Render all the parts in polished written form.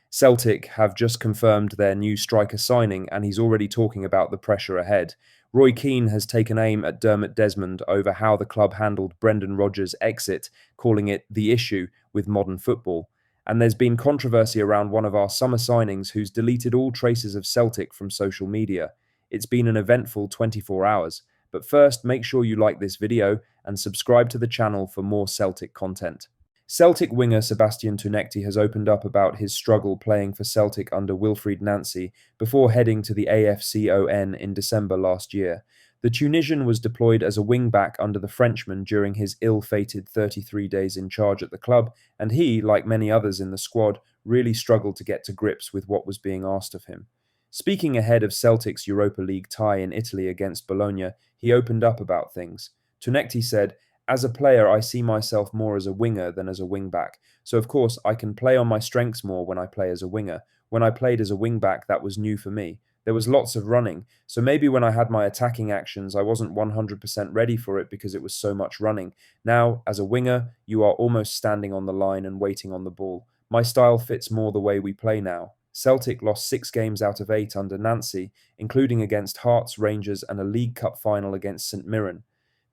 Celtic have just confirmed their new striker signing, and he's already talking about the pressure ahead. Roy Keane has taken aim at Dermot Desmond over how the club handled Brendan Rodgers' exit, calling it the issue with modern football. And there's been controversy around one of our summer signings who's deleted all traces of Celtic from social media. It's been an eventful 24 hours. But first, make sure you like this video and subscribe to the channel for more Celtic content. Celtic winger Sebastian Tunctki has opened up about his struggle playing for Celtic under Wilfried Nancy before heading to the AFCON in December last year. The Tunisian was deployed as a wing-back under the Frenchman during his ill-fated 33 days in charge at the club, and he, like many others in the squad, really struggled to get to grips with what was being asked of him. Speaking ahead of Celtic's Europa League tie in Italy against Bologna, he opened up about things. Tunctki said, "As a player, I see myself more as a winger than as a wing-back. So, of course, I can play on my strengths more when I play as a winger. When I played as a wing-back, that was new for me. There was lots of running. So maybe when I had my attacking actions, I wasn't 100% ready for it because it was so much running. Now, as a winger, you are almost standing on the line and waiting on the ball. My style fits more the way we play now." Celtic lost 6 games out of 8 under Nancy, including against Hearts, Rangers, and a League Cup final against St Mirren.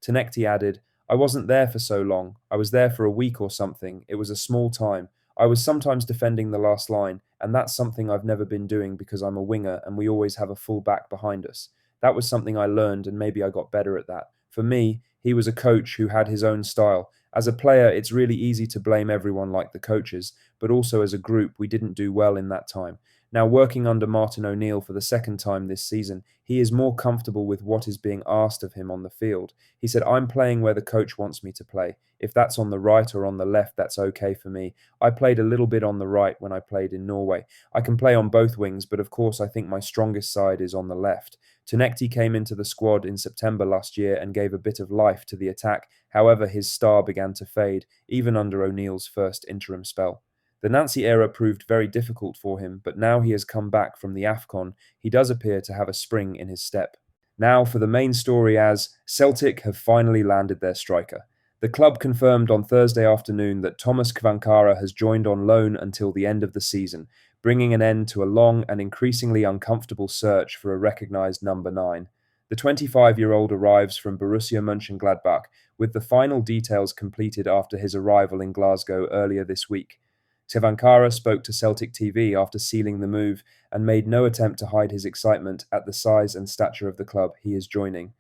Tunctki added, "I wasn't there for so long. I was there for a week or something. It was a small time. I was sometimes defending the last line, and that's something I've never been doing because I'm a winger and we always have a full back behind us. That was something I learned and maybe I got better at that. For me, he was a coach who had his own style. As a player, it's really easy to blame everyone like the coaches, but also as a group, we didn't do well in that time. Now, working under Martin O'Neill for the second time this season, he is more comfortable with what is being asked of him on the field. He said, I'm playing where the coach wants me to play. If that's on the right or on the left, that's okay for me. I played a little bit on the right when I played in Norway. I can play on both wings, but of course I think my strongest side is on the left." Tunctki came into the squad in September last year and gave a bit of life to the attack. However, his star began to fade, even under O'Neill's first interim spell. The Nancy era proved very difficult for him, but now he has come back from the AFCON, he does appear to have a spring in his step. Now for the main story, as Celtic have finally landed their striker. The club confirmed on Thursday afternoon that Thomas Kvankara has joined on loan until the end of the season, bringing an end to a long and increasingly uncomfortable search for a recognised number 9. The 25-year-old arrives from Borussia Mönchengladbach, with the final details completed after his arrival in Glasgow earlier this week. Kvankara spoke to Celtic TV after sealing the move and made no attempt to hide his excitement at the size and stature of the club he is joining.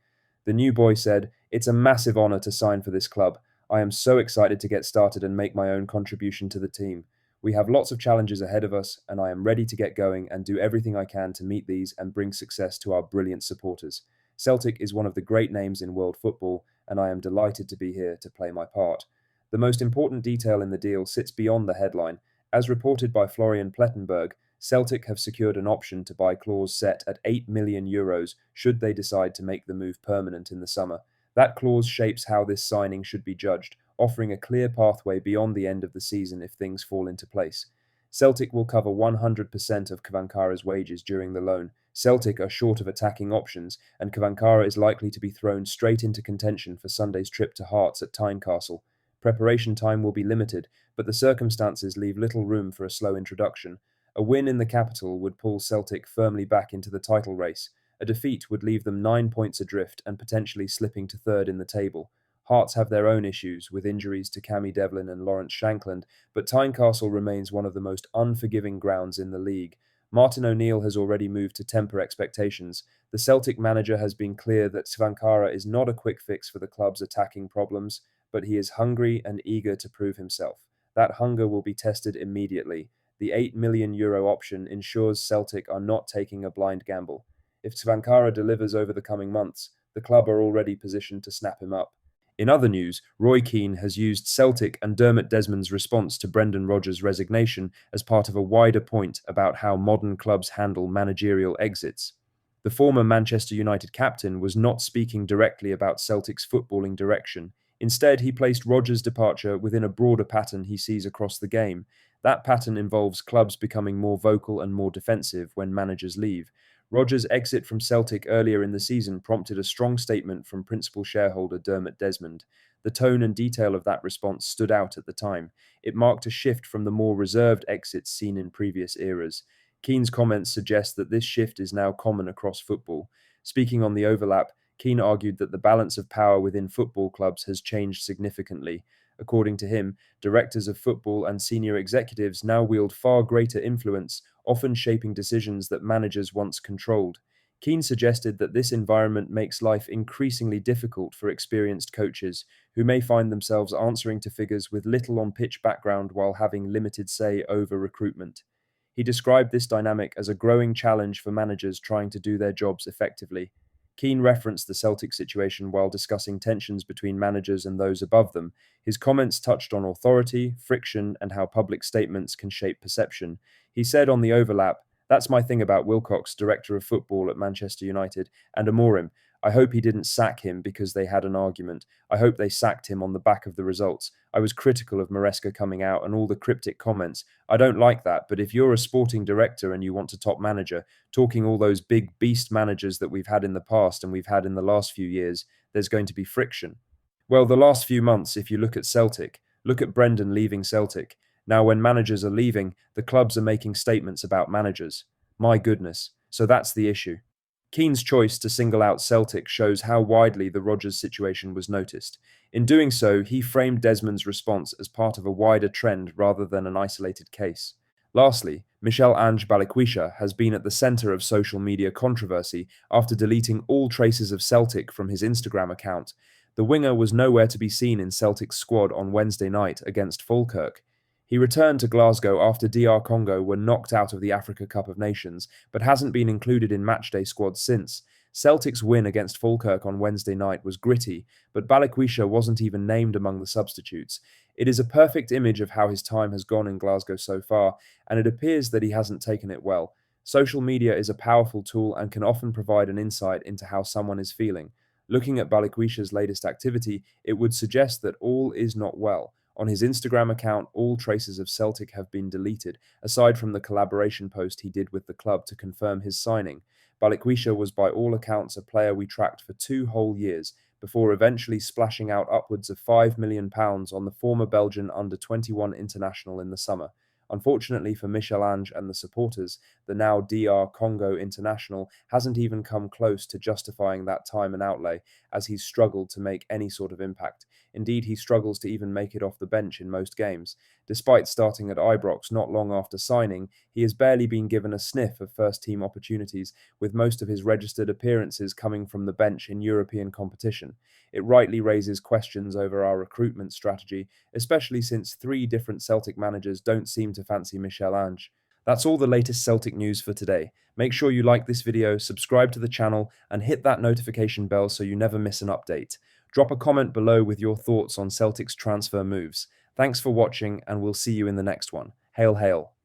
The new boy said, "It's a massive honour to sign for this club. I am so excited to get started and make my own contribution to the team. We have lots of challenges ahead of us, and I am ready to get going and do everything I can to meet these and bring success to our brilliant supporters. Celtic is one of the great names in world football, and I am delighted to be here to play my part." The most important detail in the deal sits beyond the headline. As reported by Florian Plettenberg, Celtic have secured an option to buy clause set at €8 million should they decide to make the move permanent in the summer. That clause shapes how this signing should be judged, offering a clear pathway beyond the end of the season if things fall into place. Celtic will cover 100% of Kvankara's wages during the loan. Celtic are short of attacking options, and Kvankara is likely to be thrown straight into contention for Sunday's trip to Hearts at Tynecastle. Preparation time will be limited, but the circumstances leave little room for a slow introduction. A win in the capital would pull Celtic firmly back into the title race. A defeat would leave them 9 points adrift and potentially slipping to third in the table. Hearts have their own issues, with injuries to Cammy Devlin and Lawrence Shankland, but Tynecastle remains one of the most unforgiving grounds in the league. Martin O'Neill has already moved to temper expectations. The Celtic manager has been clear that Kvankara is not a quick fix for the club's attacking problems, but he is hungry and eager to prove himself. That hunger will be tested immediately. The €8 million option ensures Celtic are not taking a blind gamble. If Kvankara delivers over the coming months, the club are already positioned to snap him up. In other news, Roy Keane has used Celtic and Dermot Desmond's response to Brendan Rodgers' resignation as part of a wider point about how modern clubs handle managerial exits. The former Manchester United captain was not speaking directly about Celtic's footballing direction. Instead, he placed Rodgers' departure within a broader pattern he sees across the game. That pattern involves clubs becoming more vocal and more defensive when managers leave. Rodgers' exit from Celtic earlier in the season prompted a strong statement from principal shareholder Dermot Desmond. The tone and detail of that response stood out at the time. It marked a shift from the more reserved exits seen in previous eras. Keane's comments suggest that this shift is now common across football. Speaking on the overlap, Keane argued that the balance of power within football clubs has changed significantly. According to him, directors of football and senior executives now wield far greater influence, often shaping decisions that managers once controlled. Keane suggested that this environment makes life increasingly difficult for experienced coaches who may find themselves answering to figures with little on pitch background while having limited say over recruitment. He described this dynamic as a growing challenge for managers trying to do their jobs effectively. Keane referenced the Celtic situation while discussing tensions between managers and those above them. His comments touched on authority, friction, and how public statements can shape perception. He said on the overlap, "That's my thing about Wilcox, director of football at Manchester United, and Amorim. I hope he didn't sack him because they had an argument. I hope they sacked him on the back of the results. I was critical of Maresca coming out and all the cryptic comments. I don't like that, but if you're a sporting director and you want to top manager, talking all those big beast managers that we've had in the past and we've had in the last few years, there's going to be friction." Well, the last few months, if you look at Celtic, look at Brendan leaving Celtic. Now, when managers are leaving, the clubs are making statements about managers. My goodness. So that's the issue. Keane's choice to single out Celtic shows how widely the Rodgers situation was noticed. In doing so, he framed Desmond's response as part of a wider trend rather than an isolated case. Lastly, Michel-Ange Balikwisha has been at the centre of social media controversy after deleting all traces of Celtic from his Instagram account. The winger was nowhere to be seen in Celtic's squad on Wednesday night against Falkirk. He returned to Glasgow after DR Congo were knocked out of the Africa Cup of Nations, but hasn't been included in matchday squads since. Celtic's win against Falkirk on Wednesday night was gritty, but Balikwisha wasn't even named among the substitutes. It is a perfect image of how his time has gone in Glasgow so far, and it appears that he hasn't taken it well. Social media is a powerful tool and can often provide an insight into how someone is feeling. Looking at Balikwisha's latest activity, it would suggest that all is not well. On his Instagram account, all traces of Celtic have been deleted, aside from the collaboration post he did with the club to confirm his signing. Balikwisha was by all accounts a player we tracked for 2 whole years, before eventually splashing out upwards of £5 million on the former Belgian under-21 international in the summer. Unfortunately for Michel-Ange and the supporters, the now DR Congo international hasn't even come close to justifying that time and outlay, as he's struggled to make any sort of impact. Indeed, he struggles to even make it off the bench in most games. Despite starting at Ibrox not long after signing, he has barely been given a sniff of first-team opportunities, with most of his registered appearances coming from the bench in European competition. It rightly raises questions over our recruitment strategy, especially since 3 different Celtic managers don't seem to fancy Michel-Ange. That's all the latest Celtic news for today. Make sure you like this video, subscribe to the channel, and hit that notification bell so you never miss an update. Drop a comment below with your thoughts on Celtic's transfer moves. Thanks for watching, and we'll see you in the next one. Hail, hail.